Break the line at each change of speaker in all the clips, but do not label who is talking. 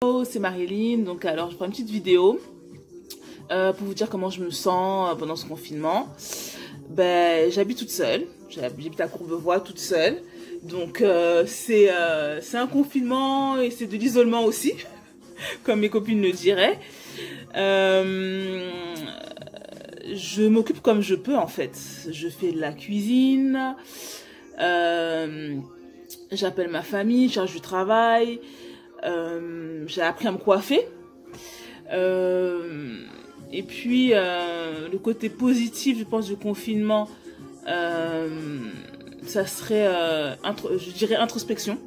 Hello, c'est Marilyn. Donc alors je prends une petite vidéo pour vous dire comment je me sens pendant ce confinement. J'habite toute seule, j'habite à Courbevoie toute seule. Donc c'est un confinement et c'est de l'isolement aussi, comme mes copines le diraient. Je m'occupe comme je peux en fait. Je fais de la cuisine, j'appelle ma famille, je cherche du travail. J'ai appris à me coiffer. Et puis, le côté positif, je pense, du confinement, ça serait, je dirais, introspection.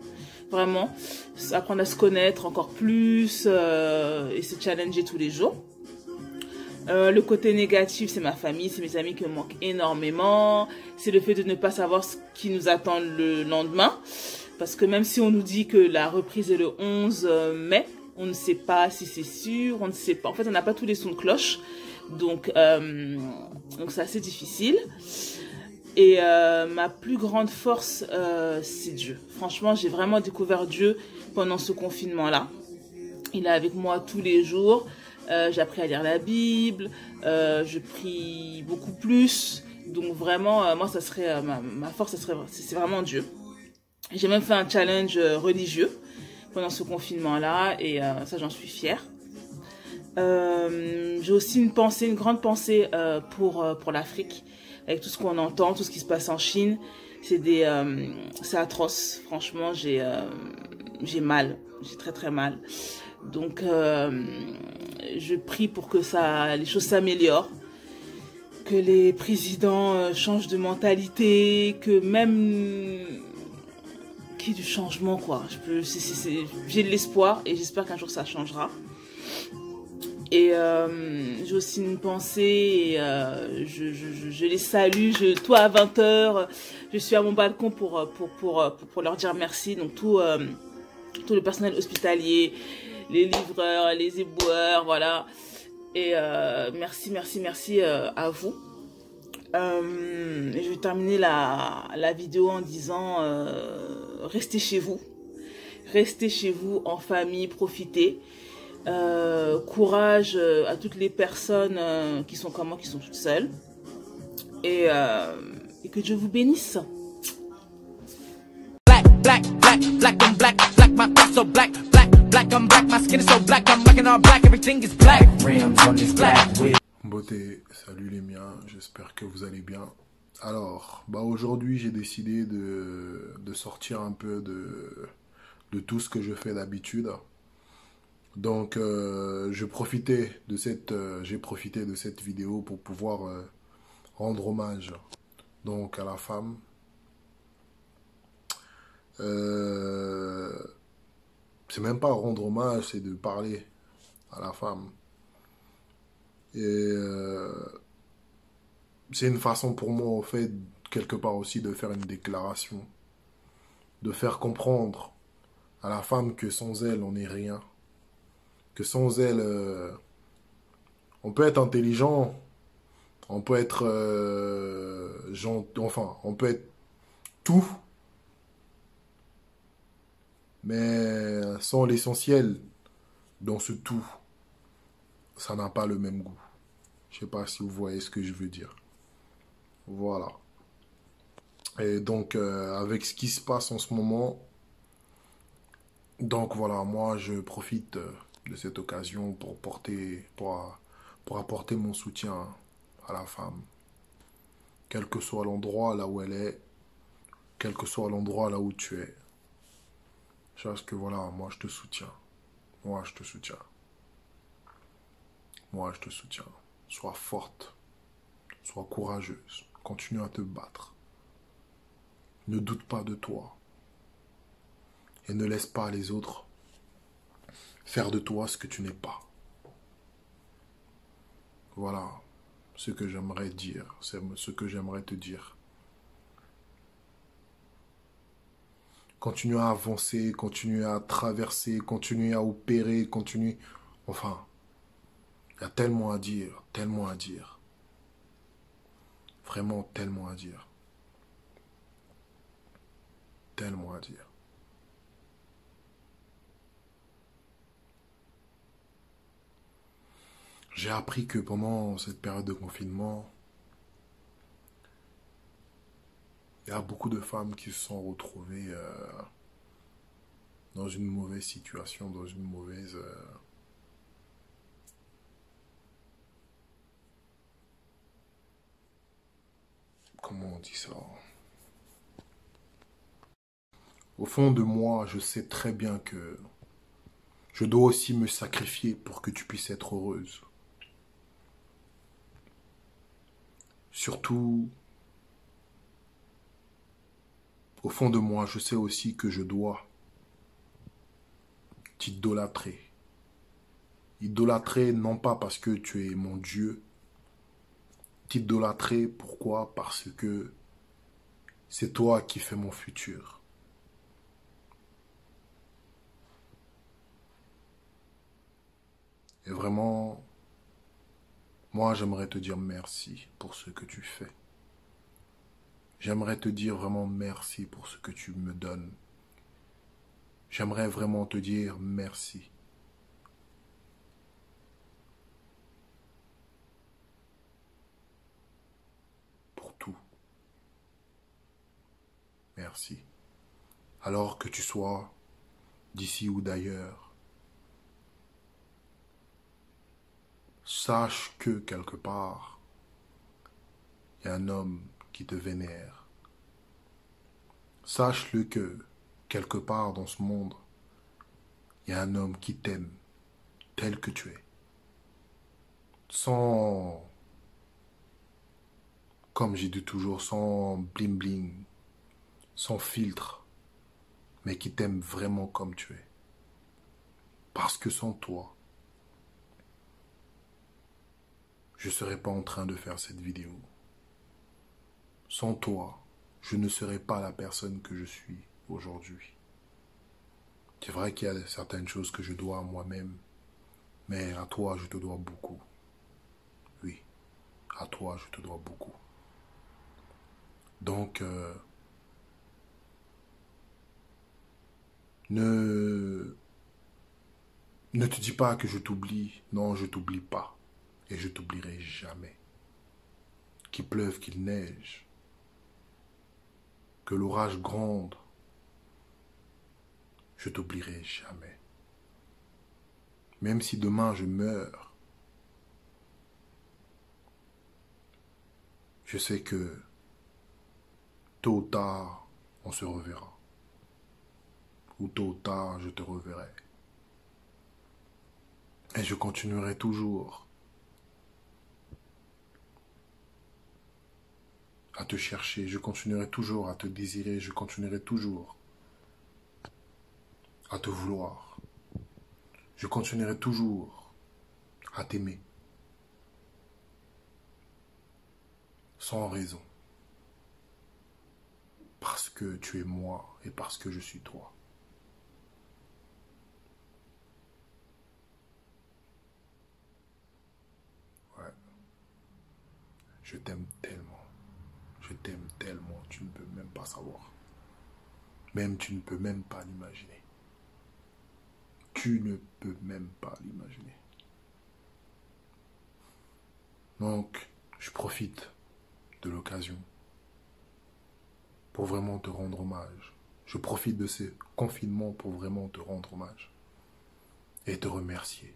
Vraiment. Apprendre à se connaître encore plus et se challenger tous les jours. Le côté négatif, c'est ma famille, c'est mes amis qui me manquent énormément. C'est le fait de ne pas savoir ce qui nous attend le lendemain. Parce que même si on nous dit que la reprise est le 11 mai, on ne sait pas si c'est sûr, on ne sait pas. En fait, on n'a pas tous les sons de cloche. Donc c'est assez difficile. Et ma plus grande force, c'est Dieu. Franchement, j'ai vraiment découvert Dieu pendant ce confinement-là. Il est avec moi tous les jours. J'ai appris à lire la Bible. Je prie beaucoup plus. Donc vraiment, moi, ça serait ma force, c'est vraiment Dieu. J'ai même fait un challenge religieux pendant ce confinement-là et ça, j'en suis fière. J'ai aussi une grande pensée pour l'Afrique, avec tout ce qu'on entend, tout ce qui se passe en Chine. C'est atroce, franchement, j'ai mal, j'ai très très mal. Donc, je prie pour que les choses s'améliorent, que les présidents changent de mentalité, que même qu'il y ait du changement, quoi. J'ai de l'espoir et j'espère qu'un jour ça changera. Et j'ai aussi une pensée et je les salue. Toi à 20h, je suis à mon balcon pour leur dire merci. Donc tout le personnel hospitalier, les livreurs, les éboueurs, voilà. Et merci à vous. Je vais terminer la vidéo en disant restez chez vous. Restez chez vous en famille, profitez. Courage à toutes les personnes qui sont comme moi, qui sont toutes seules. Et que Dieu vous bénisse.
Black, black, black, black, I'm black, black, my thoughts so black, black, black, I'm black, my skin is so black, I'm rocking all black, everything is black. Rims on this black wheel.
Beauté, salut les miens, j'espère que vous allez bien. Alors, aujourd'hui j'ai décidé de sortir un peu de tout ce que je fais d'habitude. Donc j'ai profité de cette vidéo pour pouvoir rendre hommage donc à la femme. C'est même pas rendre hommage, c'est de parler à la femme. Et c'est une façon pour moi, en fait, quelque part aussi, de faire une déclaration. De faire comprendre à la femme que sans elle, on n'est rien. Que sans elle, on peut être intelligent, on peut être enfin, on peut être tout. Mais sans l'essentiel dans ce tout, ça n'a pas le même goût. Je sais pas si vous voyez ce que je veux dire. Voilà. Et donc, avec ce qui se passe en ce moment, donc voilà, moi je profite de cette occasion pour apporter mon soutien à la femme. Quel que soit l'endroit là où elle est, quel que soit l'endroit là où tu es. Parce que voilà, moi je te soutiens. Moi je te soutiens. Moi je te soutiens. Sois forte. Sois courageuse. Continue à te battre. Ne doute pas de toi. Et ne laisse pas les autres faire de toi ce que tu n'es pas. Voilà ce que j'aimerais dire. C'est ce que j'aimerais te dire. Continue à avancer, continue à traverser, continue à opérer, continue... Enfin, il y a tellement à dire, tellement à dire. Vraiment tellement à dire. Tellement à dire. J'ai appris que pendant cette période de confinement, il y a beaucoup de femmes qui se sont retrouvées dans une mauvaise situation, dans une mauvaise... comment on dit ça? Au fond de moi, je sais très bien que je dois aussi me sacrifier pour que tu puisses être heureuse. Surtout, au fond de moi, je sais aussi que je dois t'idolâtrer. Idolâtrer non pas parce que tu es mon Dieu. T'idolâtrer, pourquoi? Parce que c'est toi qui fais mon futur. Et vraiment, moi j'aimerais te dire merci pour ce que tu fais. J'aimerais te dire vraiment merci pour ce que tu me donnes. J'aimerais vraiment te dire merci. Pour tout. Merci. Alors que tu sois d'ici ou d'ailleurs, sache que quelque part, il y a un homme qui te vénère. Sache-le que quelque part dans ce monde, il y a un homme qui t'aime tel que tu es. Sans, comme j'ai dit toujours, sans bling bling, sans filtre, mais qui t'aime vraiment comme tu es. Parce que sans toi, je ne serais pas en train de faire cette vidéo. Sans toi, je ne serais pas la personne que je suis aujourd'hui. C'est vrai qu'il y a certaines choses que je dois à moi-même, mais à toi, je te dois beaucoup. Oui, à toi, je te dois beaucoup. Donc, ne te dis pas que je t'oublie. Non, je t'oublie pas. Et je t'oublierai jamais. Qu'il pleuve, qu'il neige, que l'orage gronde, je t'oublierai jamais. Même si demain je meurs, je sais que tôt ou tard, on se reverra. Ou tôt ou tard, je te reverrai. Et je continuerai toujours à te chercher, je continuerai toujours à te désirer, je continuerai toujours à te vouloir. Je continuerai toujours à t'aimer. Sans raison. Parce que tu es moi et parce que je suis toi. Ouais. Je t'aime tellement. Je t'aime tellement, tu ne peux même pas savoir. Même tu ne peux même pas l'imaginer. Tu ne peux même pas l'imaginer. Donc, je profite de l'occasion pour vraiment te rendre hommage. Je profite de ce confinement pour vraiment te rendre hommage. Et te remercier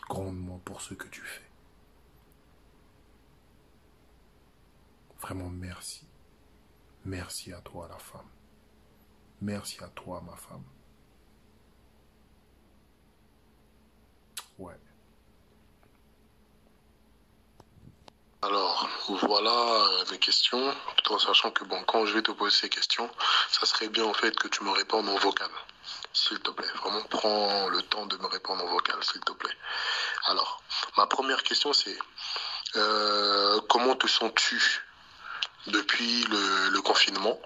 grandement pour ce que tu fais. Vraiment merci. Merci à toi la femme. Merci à toi ma femme. Ouais. Alors, voilà mes questions, tout en sachant que bon, quand je vais te poser ces questions, ça serait bien en fait que tu me répondes en vocal, s'il te plaît. Vraiment, prends le temps de me répondre en vocal, s'il te plaît. Alors, ma première question c'est, comment te sens-tu depuis le confinement?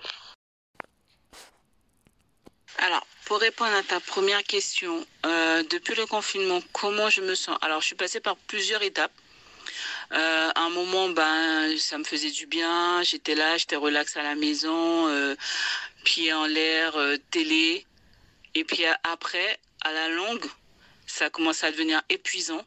Alors, pour répondre à ta première question, depuis le confinement, comment je me sens? Alors, je suis passée par plusieurs étapes. À un moment, ça me faisait du bien. J'étais là, j'étais relax à la maison, pieds en l'air, télé. Et puis après, à la longue, ça a commencé à devenir épuisant.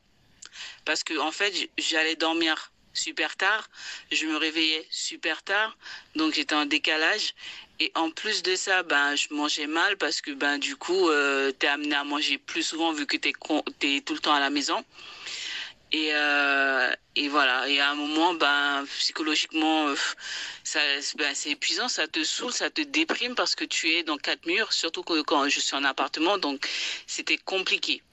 parce que en fait, j'allais dormir super tard, je me réveillais super tard, donc j'étais en décalage. Et en plus de ça, ben, je mangeais mal parce que ben, du coup, t'es amené à manger plus souvent vu que t'es tout le temps à la maison. Et voilà. Et à un moment, ben, psychologiquement, ben, c'est épuisant, ça te saoule, ça te déprime parce que tu es dans quatre murs, surtout quand je suis en appartement, donc c'était compliqué.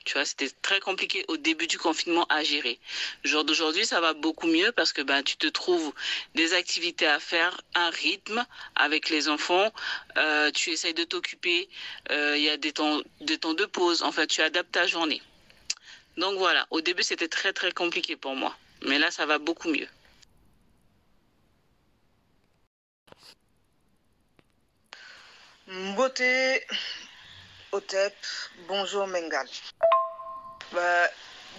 Tu vois, c'était très compliqué au début du confinement à gérer. Genre d'aujourd'hui, ça va beaucoup mieux parce que ben, tu te trouves des activités à faire, un rythme avec les enfants. Tu essayes de t'occuper. Il y a des temps de pause. En fait, tu adaptes ta journée. Donc voilà, au début, c'était très, très compliqué pour moi. Mais là, ça va beaucoup mieux.
Beauté, Otep, bonjour Mengal. Bah,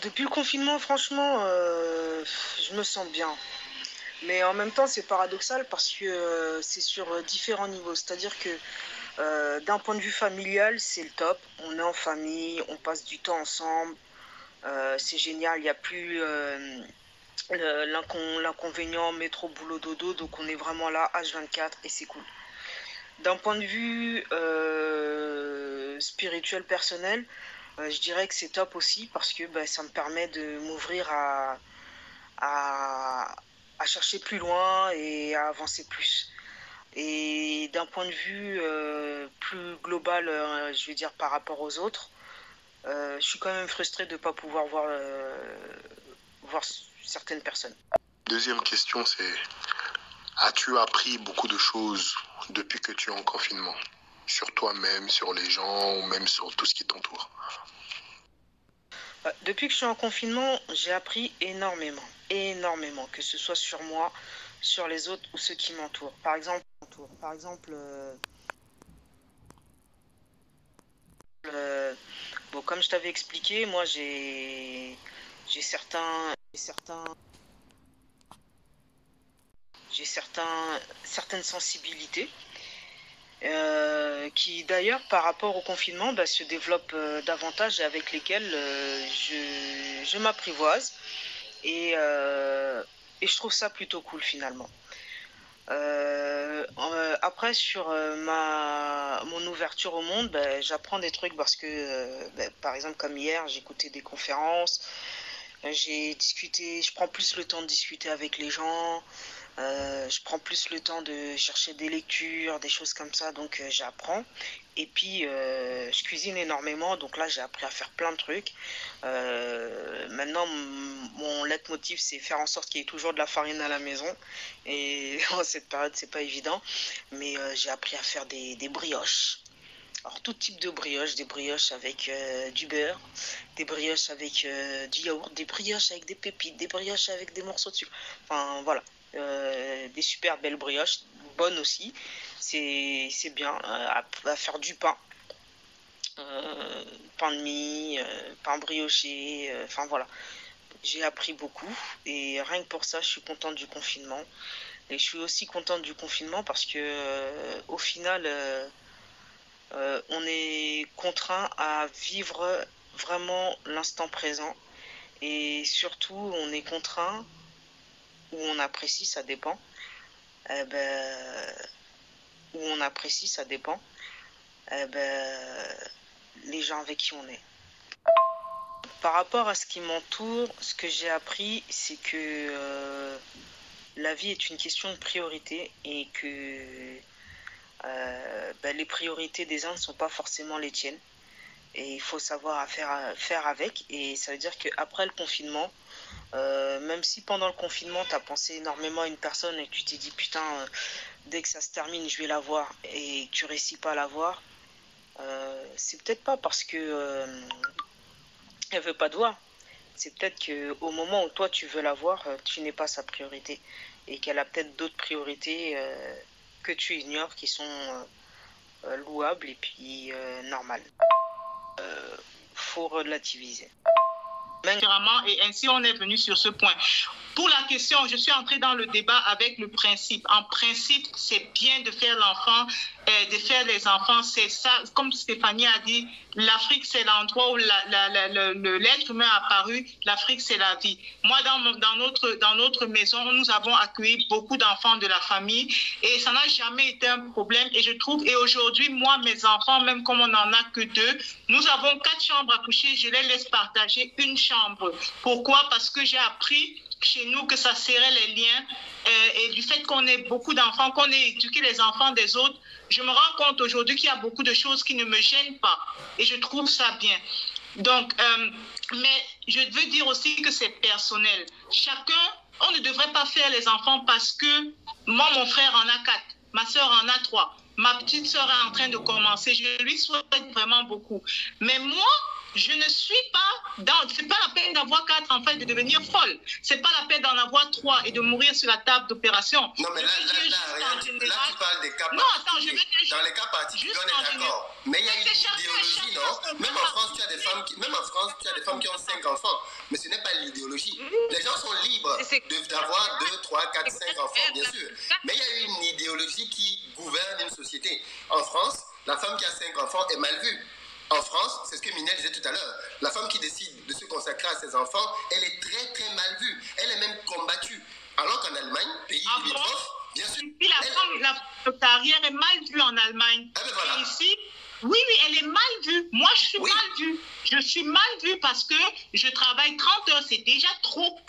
depuis le confinement, franchement, je me sens bien. Mais en même temps, c'est paradoxal parce que c'est sur différents niveaux. C'est-à-dire que d'un point de vue familial, c'est le top. On est en famille, on passe du temps ensemble. C'est génial, il n'y a plus l'inconvénient métro, boulot, dodo. Donc on est vraiment là, H24 et c'est cool. D'un point de vue spirituel, personnel, je dirais que c'est top aussi parce que ça me permet de m'ouvrir à chercher plus loin et à avancer plus. Et d'un point de vue plus global, je vais dire par rapport aux autres, je suis quand même frustré de ne pas pouvoir voir certaines personnes.
Deuxième question, c'est: as-tu appris beaucoup de choses depuis que tu es en confinement? Sur toi-même, sur les gens, ou même sur tout ce qui t'entoure?
Depuis que je suis en confinement, j'ai appris énormément, que ce soit sur moi, sur les autres ou ceux qui m'entourent. Par exemple, bon, comme je t'avais expliqué, moi j'ai certaines sensibilités qui d'ailleurs par rapport au confinement se développent davantage et avec lesquelles je m'apprivoise et je trouve ça plutôt cool finalement. Après sur mon ouverture au monde, j'apprends des trucs parce que par exemple comme hier j'ai écouté des conférences, j'ai discuté, je prends plus le temps de discuter avec les gens. Je prends plus le temps de chercher des lectures, des choses comme ça, donc j'apprends. Et puis je cuisine énormément, donc là j'ai appris à faire plein de trucs. Maintenant mon leitmotiv c'est faire en sorte qu'il y ait toujours de la farine à la maison. Et en cette période c'est pas évident, mais j'ai appris à faire des brioches. Alors tout type de brioches, des brioches avec du beurre, des brioches avec du yaourt, des brioches avec des pépites, des brioches avec des morceaux de sucre. Enfin voilà. Des super belles brioches, bonnes aussi, c'est bien, à faire du pain, pain de mie, pain brioché, enfin voilà, j'ai appris beaucoup et rien que pour ça je suis contente du confinement. Et je suis aussi contente du confinement parce que au final on est contraint à vivre vraiment l'instant présent et surtout on est contraint, où on apprécie, ça dépend. Où on apprécie, ça dépend. Les gens avec qui on est. Par rapport à ce qui m'entoure, ce que j'ai appris, c'est que la vie est une question de priorité et que les priorités des uns ne sont pas forcément les tiennes. Et il faut savoir faire avec. Et ça veut dire qu'après le confinement, même si pendant le confinement tu as pensé énormément à une personne et que tu t'es dit putain dès que ça se termine je vais la voir et que tu réussis pas à la voir, c'est peut-être pas parce que elle veut pas te voir, c'est peut-être qu'au moment où toi tu veux la voir, tu n'es pas sa priorité et qu'elle a peut-être d'autres priorités que tu ignores qui sont louables et puis normales. Faut relativiser.
Et ainsi on est venu sur ce point. Pour la question, je suis entrée dans le débat avec le principe. En principe, c'est bien de faire l'enfant de faire les enfants, c'est ça, comme Stéphanie a dit, l'Afrique c'est l'endroit où l'être humain a apparu, l'Afrique c'est la vie. Moi, dans notre maison, nous avons accueilli beaucoup d'enfants de la famille et ça n'a jamais été un problème. Et je trouve, et aujourd'hui, moi, mes enfants, même comme on n'en a que 2, nous avons 4 chambres à coucher, je les laisse partager une chambre. Pourquoi? Parce que j'ai appris chez nous que ça serrait les liens et du fait qu'on ait beaucoup d'enfants, qu'on ait éduqué les enfants des autres, je me rends compte aujourd'hui qu'il y a beaucoup de choses qui ne me gênent pas et je trouve ça bien. Donc, mais je veux dire aussi que c'est personnel. Chacun, on ne devrait pas faire les enfants parce que moi, mon frère en a 4, ma soeur en a 3, ma petite soeur est en train de commencer, je lui souhaite vraiment beaucoup. Mais moi, je ne suis pas dans... C'est pas la peine d'avoir 4 enfants et de devenir folle. C'est pas la peine d'en avoir 3 et de mourir sur la table d'opération.
Non, mais là, tu parles des cas particuliers.
Non, attends, je veux dire...
Dans les cas particuliers, on est d'accord. Mais il y a une idéologie, non? Même en France, tu as des femmes qui ont 5 enfants. Mais ce n'est pas l'idéologie. Les gens sont libres d'avoir 2, 3, 4, 5 enfants, bien sûr. Mais il y a une idéologie qui gouverne une société. En France, la femme qui a 5 enfants est mal vue. En France, c'est ce que Minel disait tout à l'heure, la femme qui décide de se consacrer à ses enfants, elle est très très mal vue. Elle est même combattue. Alors qu'en Allemagne, pays limitrophe, bien sûr...
Puis la carrière est mal vue en Allemagne.
Ah ben voilà.
Et ici, oui, elle est mal vue. Moi, je suis mal vue. Je suis mal vue parce que je travaille 30 heures, c'est déjà trop.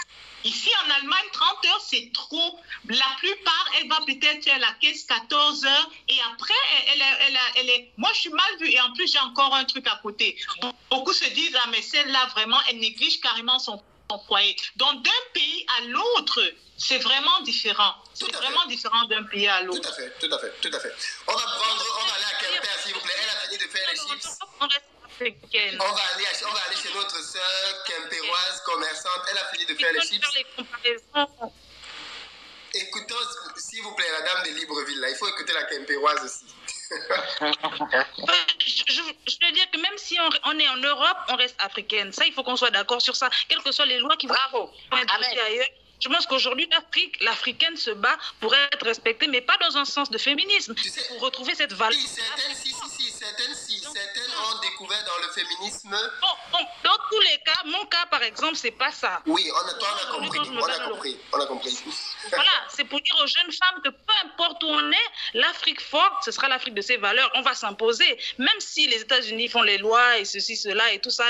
Ici, en Allemagne, 30 heures, c'est trop. La plupart, elle va peut-être faire la caisse 14 heures et après, elle est... Moi, je suis mal vue et en plus, j'ai encore un truc à côté. Beaucoup se disent, ah, mais celle-là, vraiment, elle néglige carrément son foyer. Donc, d'un pays à l'autre, c'est vraiment différent. C'est vraiment différent d'un pays à l'autre.
Tout à fait. On va aller à Quimper, s'il vous plaît. Elle a fini de faire les chips. On va aller chez notre sœur quimpéroise commerçante. Elle a fini de faire les chips. Écoutons, s'il vous plaît, la dame de Libreville, là. Il faut écouter la quimpéroise aussi.
Je veux dire que même si on est en Europe, on reste africaine. Ça, il faut qu'on soit d'accord sur ça. Quelles que soient les lois qui vont être votées ailleurs. Je pense qu'aujourd'hui, l'Africaine se bat pour être respectée, mais pas dans un sens de féminisme. Tu sais, pour retrouver cette valeur.
Oui, certaines ont découvert dans le féminisme.
Bon, dans tous les cas, mon cas, par exemple, c'est pas ça.
Oui, on a compris.
Voilà, c'est pour dire aux jeunes femmes que peu importe où on est, l'Afrique forte, ce sera l'Afrique de ses valeurs. On va s'imposer. Même si les États-Unis font les lois et ceci, cela et tout ça,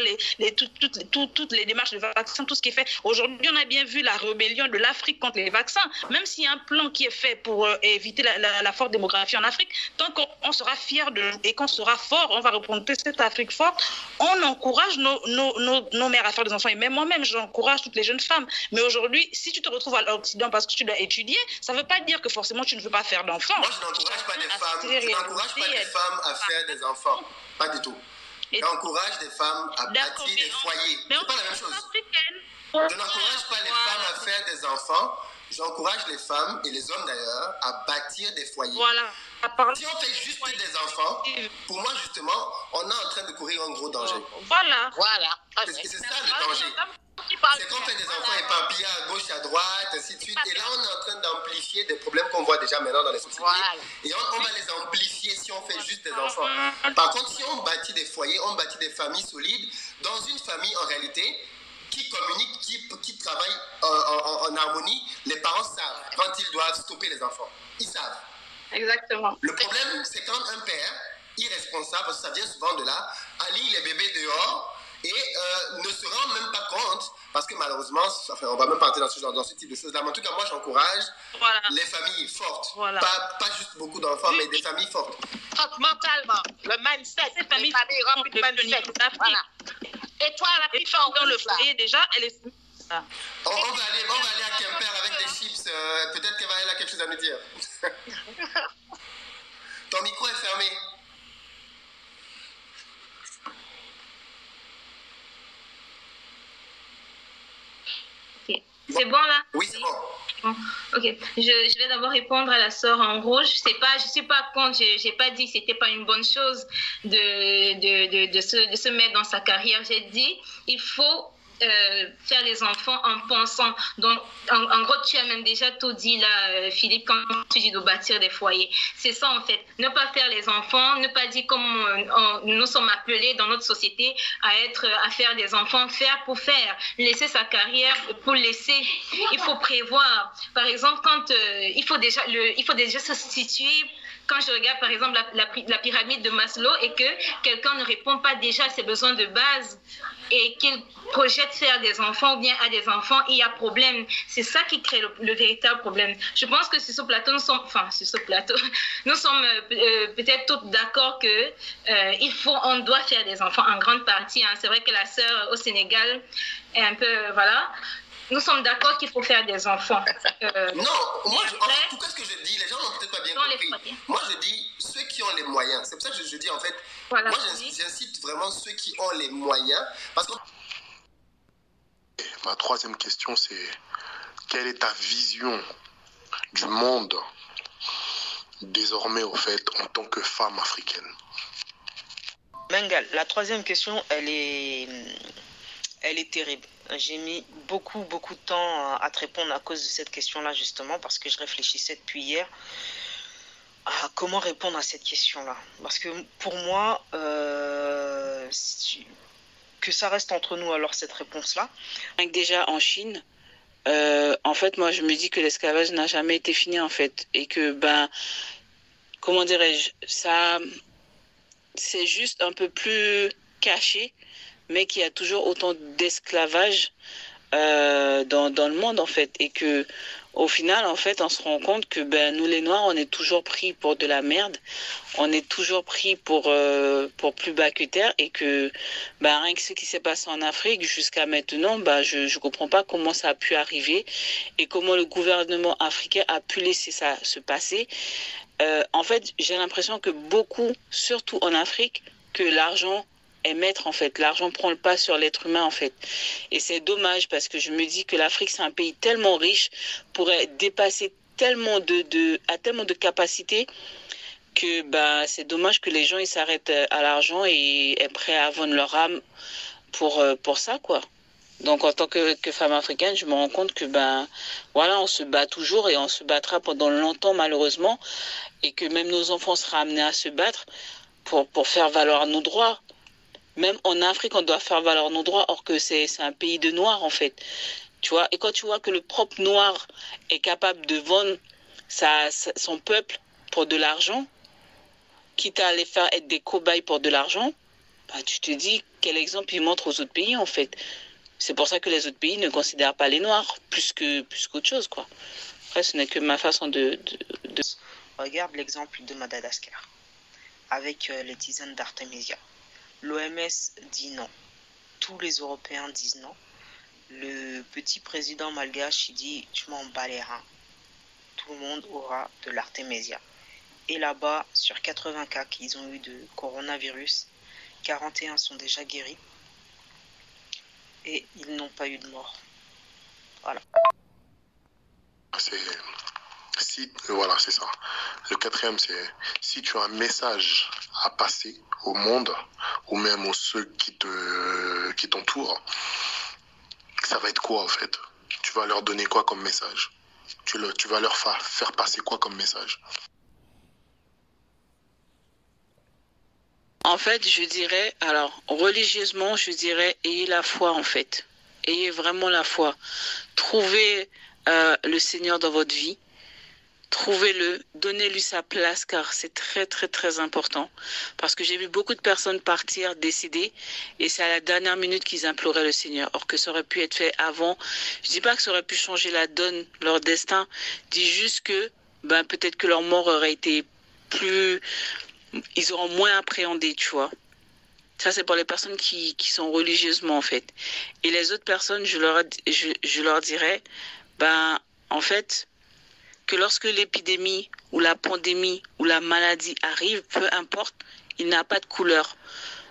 toutes les démarches de vaccins, tout ce qui est fait. Aujourd'hui, on a bien vu la rébellion de l'Afrique contre les vaccins. Même s'il y a un plan qui est fait pour éviter la forte démographie en Afrique, tant qu'on sera fiers et qu'on sera fort, on va représenter cette Afrique forte. On encourage nos mères à faire des enfants. Et même moi-même, j'encourage toutes les jeunes femmes. Mais aujourd'hui, si tu te retrouves à l'Occident parce que tu dois étudier, ça ne veut pas dire que forcément tu ne veux pas faire d'enfants.
Moi, je n'encourage pas des femmes à faire des enfants. Pas du tout. J'encourage des femmes à bâtir des foyers. C'est pas la même chose. Je n'encourage pas les femmes à faire des enfants. J'encourage les femmes et les hommes d'ailleurs à bâtir des foyers.
Voilà.
Si on fait juste des enfants, pour moi justement, on est en train de courir un gros danger.
Voilà.
C'est ça le danger. C'est qu'on fait des enfants éparpillés à gauche, à droite, ainsi de suite. Et là, on est en train d'amplifier des problèmes qu'on voit déjà maintenant dans les sociétés. Et on va les amplifier si on fait juste des enfants. Par contre, si on bâtit des foyers, on bâtit des familles solides, dans une famille en réalité, qui communiquent, qui travaillent en harmonie, les parents savent quand ils doivent stopper les enfants. Ils savent.
Exactement.
Le problème, c'est quand un père irresponsable, parce que ça vient souvent de là, aligne les bébés dehors et ne se rend même pas compte, parce que malheureusement, enfin, on va même partir dans ce type de choses-là, mais en tout cas, moi, j'encourage les familles fortes. Pas juste beaucoup d'enfants, mais des familles fortes.
Mentalement, le mindset, les familles remplies de mindset. Voilà. Et toi, la fille forte dans le foyer, déjà, elle est...
On va aller à Quimper avec des chips. Peut-être qu'elle a quelque chose à nous dire. Ton micro est fermé.
Okay. C'est bon là?
Oui, c'est bon.
Ok, je vais d'abord répondre à la sœur en rouge. Je suis pas contre, j'ai pas dit que c'était pas une bonne chose de se mettre dans sa carrière. J'ai dit il faut faire les enfants en pensant. Donc, en gros, tu as même déjà tout dit là, Philippe, quand tu dis de bâtir des foyers. C'est ça, en fait. Ne pas faire les enfants, ne pas dire comme nous sommes appelés dans notre société à faire des enfants, faire pour faire. Laisser sa carrière pour laisser. Il faut prévoir. Par exemple, quand il faut déjà se situer. Quand je regarde, par exemple, la pyramide de Maslow et que quelqu'un ne répond pas déjà à ses besoins de base et qu'il projette faire des enfants ou bien à des enfants, il y a problème. C'est ça qui crée le véritable problème. Je pense que sur ce plateau, nous sommes peut-être tous d'accord que on doit faire des enfants en grande partie. Hein. C'est vrai que la sœur au Sénégal est un peu, voilà. Nous sommes d'accord qu'il faut faire des enfants.
Non, moi, en fait, pourquoi est-ce que je dis, les gens n'ont peut-être pas bien compris. Moi, je dis ceux qui ont les moyens. C'est pour ça que je dis, en fait, voilà, moi, j'incite vraiment ceux qui ont les moyens. Parce que...
Ma troisième question, c'est quelle est ta vision du monde désormais, au fait, en tant que femme africaine?
Mengal, la troisième question, elle est terrible. J'ai mis beaucoup de temps à te répondre à cause de cette question-là, justement, parce que je réfléchissais depuis hier à comment répondre à cette question-là. Parce que pour moi, que ça reste entre nous, alors, cette réponse-là.
Déjà, en Chine, en fait, moi, je me dis que l'esclavage n'a jamais été fini, en fait. Et que, comment dirais-je, ça, c'est juste un peu plus caché, mais qu'il y a toujours autant d'esclavage dans le monde, en fait. Et que, au final, en fait, on se rend compte que nous, les Noirs, on est toujours pris pour de la merde. On est toujours pris pour plus bas que terre. Et que rien que ce qui s'est passé en Afrique jusqu'à maintenant, je ne comprends pas comment ça a pu arriver et comment le gouvernement africain a pu laisser ça se passer. En fait, j'ai l'impression que beaucoup, surtout en Afrique, que l'argent est maître, en fait. L'argent prend le pas sur l'être humain, en fait. Et c'est dommage parce que je me dis que l'Afrique, c'est un pays tellement riche, pourrait dépasser tellement de capacités que c'est dommage que les gens ils s'arrêtent à l'argent et est prêts à vendre leur âme pour ça, quoi. Donc en tant que femme africaine, je me rends compte que voilà, on se bat toujours et on se battra pendant longtemps, malheureusement, et que même nos enfants seront amenés à se battre pour faire valoir nos droits. Même en Afrique, on doit faire valoir nos droits, or que c'est un pays de noirs, en fait. Tu vois, et quand tu vois que le propre noir est capable de vendre son peuple pour de l'argent, quitte à les faire être des cobayes pour de l'argent, tu te dis quel exemple il montre aux autres pays, en fait. C'est pour ça que les autres pays ne considèrent pas les noirs plus qu'autre chose, quoi. Après, ce n'est que ma façon de...
Regarde l'exemple de Madagascar, avec les tisanes d'Artemisia. L'OMS dit non. Tous les Européens disent non. Le petit président malgache, il dit « je m'en bats les reins ». Tout le monde aura de l'artémisia. Et là-bas, sur 80 cas qu'ils ont eu de coronavirus, 41 sont déjà guéris. Et ils n'ont pas eu de mort. Voilà.
Voilà, c'est ça. Le quatrième, c'est si tu as un message à passer au monde, ou même aux ceux qui t'entourent, ça va être quoi, en fait? Tu vas leur donner quoi comme message? Tu vas leur faire passer quoi comme message?
En fait, je dirais, alors, religieusement, je dirais, ayez la foi, en fait. Ayez vraiment la foi. Trouvez le Seigneur dans votre vie. Trouvez-le, donnez-lui sa place, car c'est très, très, très important. Parce que j'ai vu beaucoup de personnes partir, décéder, et c'est à la dernière minute qu'ils imploraient le Seigneur. Or que ça aurait pu être fait avant. Je dis pas que ça aurait pu changer la donne, leur destin. Je dis juste que, peut-être que leur mort aurait été plus... Ils auront moins appréhendé, tu vois. Ça, c'est pour les personnes qui sont religieusement, en fait. Et les autres personnes, je leur dirais, en fait... que lorsque l'épidémie ou la pandémie ou la maladie arrive, peu importe, il n'a pas de couleur,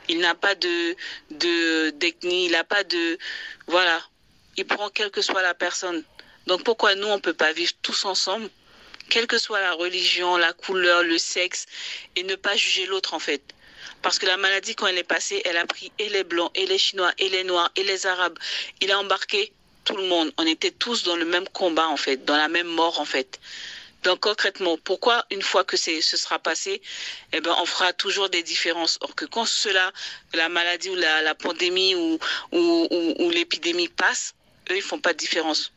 il n'a pas d'ethnie, il n'a pas de... Voilà, il prend quelle que soit la personne. Donc pourquoi nous, on ne peut pas vivre tous ensemble, quelle que soit la religion, la couleur, le sexe, et ne pas juger l'autre, en fait. Parce que la maladie, quand elle est passée, elle a pris et les Blancs, et les Chinois, et les Noirs, et les Arabes. Il a embarqué tout le monde. On était tous dans le même combat, en fait, dans la même mort, en fait. Donc, concrètement, pourquoi, une fois que ce sera passé, eh ben, on fera toujours des différences. Or que quand la maladie ou la pandémie ou l'épidémie passe, eux, ils font pas de différence.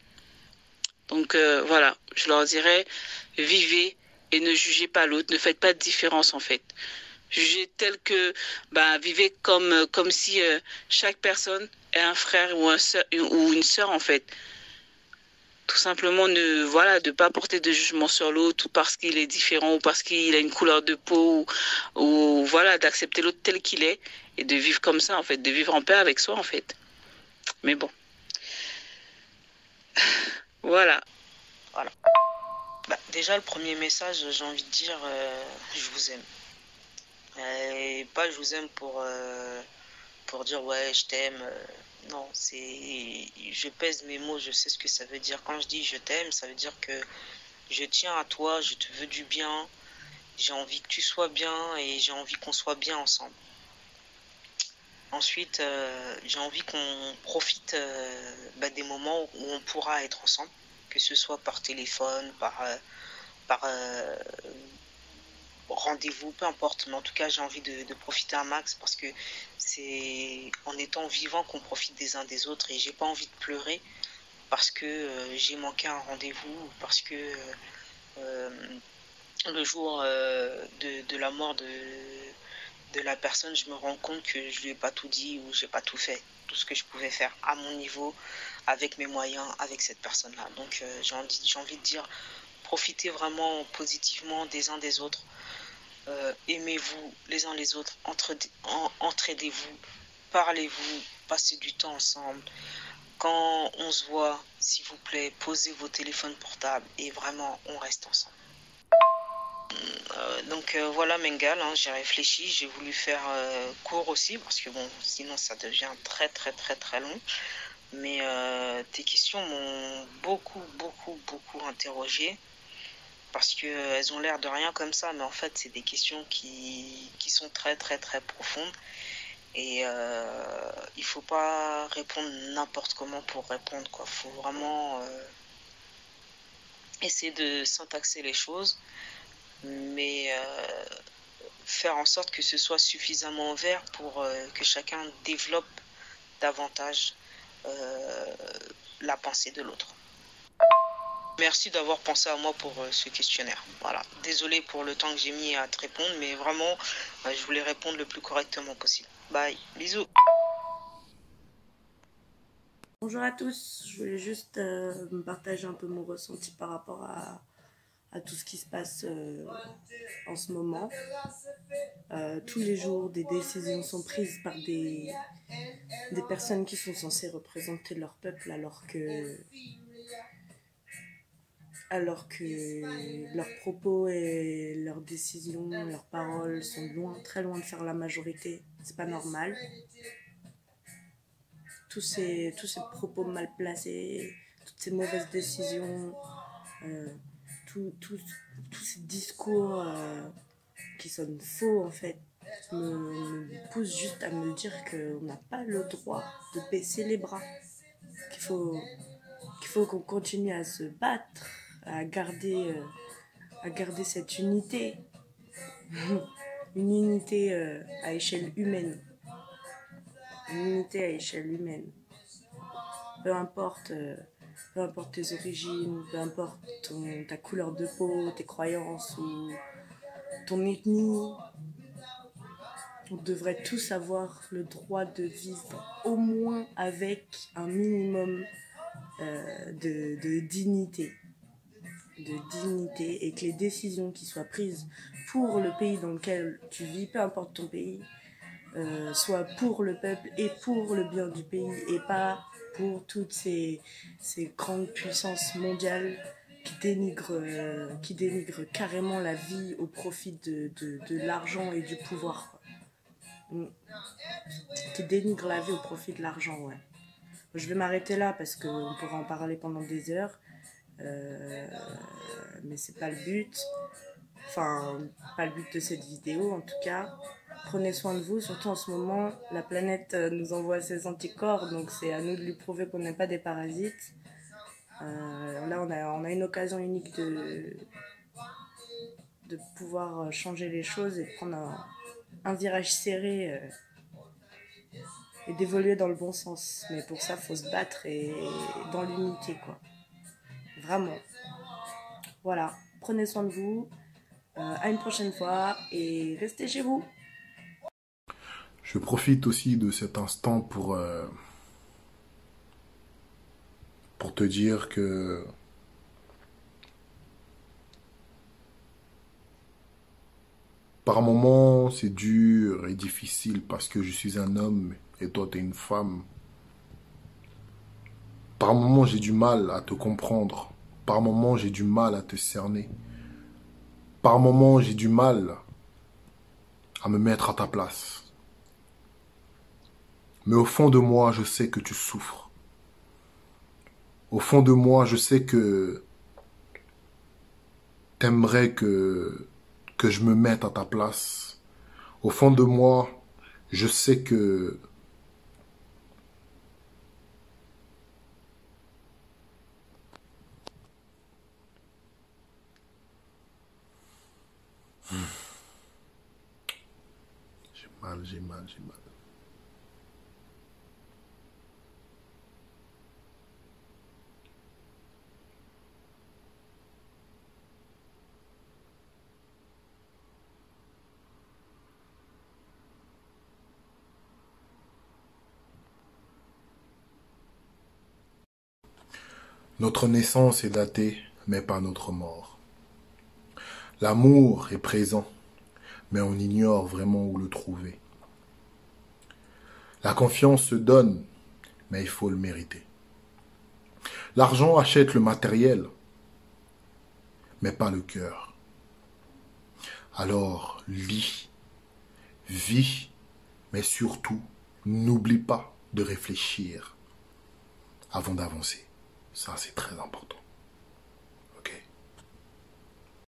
Donc, voilà, je leur dirais, vivez et ne jugez pas l'autre. Ne faites pas de différence, en fait. Jugez tel que, vivez comme si chaque personne est un frère ou une sœur, en fait. Tout simplement, de pas porter de jugement sur l'autre parce qu'il est différent ou parce qu'il a une couleur de peau ou voilà, d'accepter l'autre tel qu'il est et de vivre comme ça, en fait, de vivre en paix avec soi, en fait. Mais bon. Voilà.
Voilà. Déjà, le premier message, j'ai envie de dire, je vous aime. Et pas je vous aime pour dire ouais, je t'aime. Non, je pèse mes mots, je sais ce que ça veut dire. Quand je dis je t'aime, ça veut dire que je tiens à toi, je te veux du bien, j'ai envie que tu sois bien et j'ai envie qu'on soit bien ensemble. Ensuite, j'ai envie qu'on profite des moments où on pourra être ensemble, que ce soit par téléphone, par rendez-vous, peu importe. Mais en tout cas, j'ai envie de profiter un max parce que c'est en étant vivant qu'on profite des uns des autres et j'ai pas envie de pleurer parce que j'ai manqué un rendez-vous, parce que le jour de la mort de la personne, je me rends compte que je lui ai pas tout dit ou j'ai pas tout fait, tout ce que je pouvais faire à mon niveau, avec mes moyens, avec cette personne-là. Donc j'ai envie de dire, profitez vraiment positivement des uns des autres. Aimez-vous les uns les autres, entraidez-vous, parlez-vous, passez du temps ensemble. Quand on se voit, s'il vous plaît, posez vos téléphones portables et vraiment, on reste ensemble. Donc voilà Mengal, j'ai réfléchi, j'ai voulu faire court aussi parce que bon, sinon ça devient très très très très long. Mais tes questions m'ont beaucoup interrogé. Parce qu'elles ont l'air de rien comme ça, mais en fait, c'est des questions qui sont très, très, très profondes. Et il ne faut pas répondre n'importe comment pour répondre, quoi. Il faut vraiment essayer de syntaxer les choses, mais faire en sorte que ce soit suffisamment ouvert pour que chacun développe davantage la pensée de l'autre. Merci d'avoir pensé à moi pour ce questionnaire. Voilà. Désolé pour le temps que j'ai mis à te répondre, mais vraiment, je voulais répondre le plus correctement possible. Bye. Bisous.
Bonjour à tous. Je voulais juste me partager un peu mon ressenti par rapport à tout ce qui se passe en ce moment. Tous les jours, des décisions sont prises par des personnes qui sont censées représenter leur peuple alors que leurs propos et leurs décisions, leurs paroles sont très loin de faire la majorité. C'est pas normal. Tous ces propos mal placés, toutes ces mauvaises décisions, tous ces discours qui sonnent faux en fait, me poussent juste à me dire qu'on n'a pas le droit de baisser les bras, qu'il faut qu'on continue à se battre, à garder cette unité, une unité à échelle humaine. Une unité à échelle humaine. Peu importe tes origines, peu importe ta couleur de peau, tes croyances ou ton ethnie, on devrait tous avoir le droit de vivre au moins avec un minimum de dignité. Et que les décisions qui soient prises pour le pays dans lequel tu vis, peu importe ton pays, soit pour le peuple et pour le bien du pays et pas pour toutes ces grandes puissances mondiales qui dénigrent carrément la vie au profit de l'argent et du pouvoir, quoi. Qui dénigrent la vie au profit de l'argent, ouais. Je vais m'arrêter là parce qu'on pourra en parler pendant des heures, mais c'est pas le but. Enfin, pas le but de cette vidéo en tout cas. prenez soin de vous, surtout en ce moment, la planète nous envoie ses anticorps, donc c'est à nous de lui prouver qu'on n'est pas des parasites. Là, on a une occasion unique de pouvoir changer les choses et prendre un virage serré et d'évoluer dans le bon sens. Mais pour ça, il faut se battre et dans l'unité, quoi. Vraiment. Voilà, prenez soin de vous. À une prochaine fois et restez chez vous.
Je profite aussi de cet instant pour te dire que par moments c'est dur et difficile parce que je suis un homme et toi t'es une femme. Par moments j'ai du mal à te comprendre. Par moments j'ai du mal à te cerner. Par moments, j'ai du mal à me mettre à ta place. Mais au fond de moi, je sais que tu souffres. Au fond de moi, je sais que t'aimerais que je me mette à ta place. Au fond de moi, je sais que j'ai mal. Notre naissance est datée, mais pas notre mort. L'amour est présent, mais on ignore vraiment où le trouver. La confiance se donne, mais il faut le mériter. L'argent achète le matériel, mais pas le cœur. Alors, lis, vis, mais surtout, n'oublie pas de réfléchir avant d'avancer. Ça, c'est très important.